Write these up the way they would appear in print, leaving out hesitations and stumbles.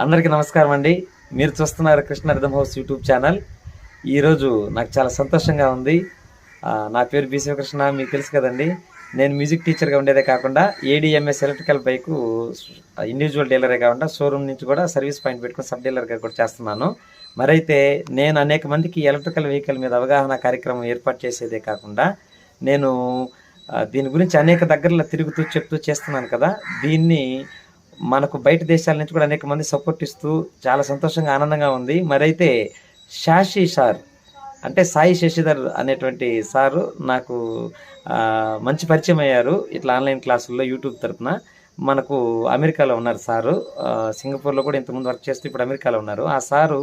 అందరికీ నమస్కారం అండి. మీరు చూస్తున్నారు Krishna rhythm house YouTube channel. ఈరోజు నాకు చాలా సంతోషంగా ఉంది. నా పేరు బి శివకృష్ణ, మీకు తెలుసు కదండి. నేను మ్యూజిక్ టీచర్గా ఉండేదే కాకుండా ఏడిఎంఎస్ ఎలక్ట్రికల్ బైకు ఇండివిజువల్ డీలరే కాకుండా షోరూమ్ నుంచి కూడా సర్వీస్ పాయింట్ పెట్టుకుని సబ్ డీలర్గా కూడా చేస్తున్నాను. మరైతే నేను అనేక మందికి ఎలక్ట్రికల్ వెహికల్ మీద అవగాహన కార్యక్రమం ఏర్పాటు చేసేదే కాకుండా నేను దీని గురించి అనేక దగ్గరలో తిరుగుతూ చెప్తూ చేస్తున్నాను కదా. దీన్ని మనకు బయట దేశాల నుంచి కూడా అనేక మంది సపోర్ట్ ఇస్తూ చాలా సంతోషంగా ఆనందంగా ఉంది. మరైతే శాషి సార్ అంటే సాయి శశిధర్ అనేటువంటి సారు నాకు మంచి పరిచయం అయ్యారు. ఇట్లా ఆన్లైన్ క్లాసుల్లో యూట్యూబ్ తరపున. మనకు అమెరికాలో ఉన్నారు సారు. సింగపూర్లో కూడా ఇంతకుముందు వర్క్ చేస్తూ ఇప్పుడు అమెరికాలో ఉన్నారు. ఆ సారు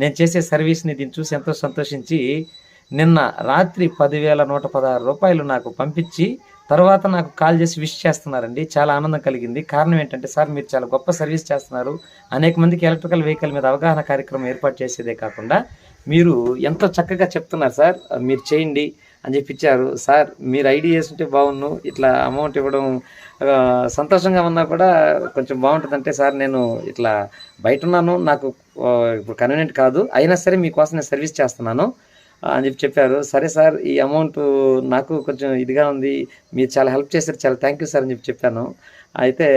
నేను చేసే సర్వీస్ని దీన్ని చూసి ఎంతో సంతోషించి నిన్న రాత్రి 10,116 రూపాయలు నాకు పంపించి తర్వాత నాకు కాల్ చేసి విష్ చేస్తున్నారండి. చాలా ఆనందం కలిగింది. కారణం ఏంటంటే, సార్ మీరు చాలా గొప్ప సర్వీస్ చేస్తున్నారు, అనేక మందికి ఎలక్ట్రికల్ వెహికల్ మీద అవగాహన కార్యక్రమం ఏర్పాటు చేసేదే కాకుండా మీరు ఎంతో చక్కగా చెప్తున్నారు సార్, మీరు చేయండి అని చెప్పి ఇచ్చారు. సార్ మీరు ఐడియా చేస్తుంటే బాగున్ను, ఇట్లా అమౌంట్ ఇవ్వడం సంతోషంగా ఉన్నా కూడా కొంచెం బాగుంటుందంటే, సార్ నేను ఇట్లా బయట ఉన్నాను, నాకు ఇప్పుడు కన్వీనియంట్ కాదు, అయినా సరే మీకోసం నేను సర్వీస్ చేస్తున్నాను అని చెప్పి చెప్పారు. సరే సార్, ఈ అమౌంట్ నాకు కొంచెం ఇదిగా ఉంది, మీరు చాలా హెల్ప్ చేశారు, చాలా థ్యాంక్ యూ సార్ అని చెప్పి చెప్పాను. అయితే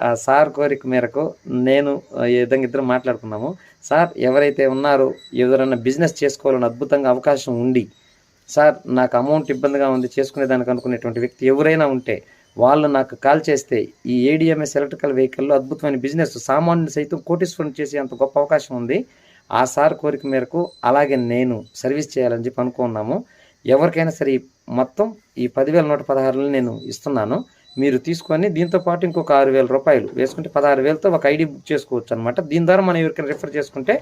ఆ సార్ కోరిక మేరకు నేను ఈ విధంగా ఇద్దరం మాట్లాడుకున్నాము. సార్ ఎవరైతే ఉన్నారో, ఎవరైనా బిజినెస్ చేసుకోవాలని అద్భుతంగా అవకాశం ఉండి, సార్ నాకు అమౌంట్ ఇబ్బందిగా ఉంది చేసుకునేదానికి అనుకునేటువంటి వ్యక్తి ఎవరైనా ఉంటే వాళ్ళు నాకు కాల్ చేస్తే ఈ ఏడిఎంఎస్ ఎలక్ట్రికల్ వెహికల్లో అద్భుతమైన బిజినెస్, సామాన్యులు సైతం కోటీశ్వరుని చేసే అంత గొప్ప అవకాశం ఉంది. ఆ సార్ కోరిక మేరకు అలాగే నేను సర్వీస్ చేయాలని చెప్పి అనుకున్నాము. ఎవరికైనా సరే మొత్తం ఈ 10,116 నేను ఇస్తున్నాను. మీరు తీసుకొని దీంతోపాటు ఇంకొక 6,000 రూపాయలు వేసుకుంటే 16,000తో ఒక ఐడి బుక్ చేసుకోవచ్చు అనమాట. దీని ద్వారా మనం ఎవరికైనా రిఫర్ చేసుకుంటే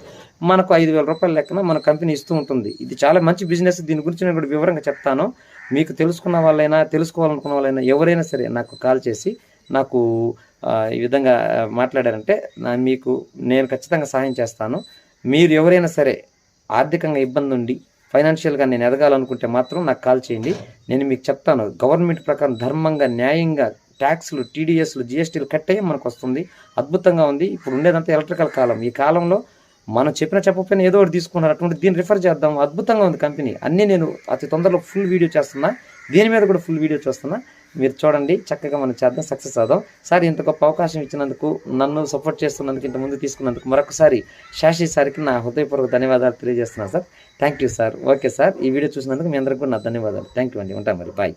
మనకు 5,000 రూపాయల లెక్కన మన కంపెనీ ఇస్తూ ఉంటుంది. ఇది చాలా మంచి బిజినెస్. దీని గురించి నేను కూడా వివరంగా చెప్తాను. మీకు తెలుసుకున్న వాళ్ళైనా, తెలుసుకోవాలనుకున్న వాళ్ళైనా ఎవరైనా సరే నాకు కాల్ చేసి నాకు ఈ విధంగా మాట్లాడారంటే మీకు నేను ఖచ్చితంగా సహాయం చేస్తాను. మీరు ఎవరైనా సరే ఆర్థికంగా ఇబ్బంది ఉండి ఫైనాన్షియల్గా నేను ఎదగాలనుకుంటే మాత్రం నాకు కాల్ చేయండి. నేను మీకు చెప్తాను, గవర్నమెంట్ ప్రకారం ధర్మంగా, న్యాయంగా ట్యాక్స్లు, టీడీఎస్లు, జిఎస్టీలు కట్టే మనకు వస్తుంది. అద్భుతంగా ఉంది. ఇప్పుడు ఉండేదంతా ఎలక్ట్రికల్ కాలం. ఈ కాలంలో మనం చెప్పకపోయినా ఏదో ఒకటి తీసుకున్నారు. అటువంటి దీన్ని రిఫర్ చేద్దాం. అద్భుతంగా ఉంది కంపెనీ. అన్నీ నేను అతి తొందరలో ఫుల్ వీడియో చేస్తున్నా, దీని మీద కూడా ఫుల్ వీడియో చూస్తున్నా. మీరు చూడండి, చక్కగా మనం చేద్దాం, సక్సెస్ అవుదాం. సార్ ఇంత గొప్ప అవకాశం ఇచ్చినందుకు, నన్ను సపోర్ట్ చేస్తున్నందుకు, ఇంత ముందు తీసుకున్నందుకు మరొకసారి శాషి సార్కి నా హృదయపూర్వక ధన్యవాదాలు తెలియజేస్తున్నాను sir. Thank you sir. Okay sir, ఈ వీడియో చూసినందుకు మీ అందరికీ కూడా నా ధన్యవాదాలు. థ్యాంక్ యూ అండి. ఉంటాను మరి, బాయ్.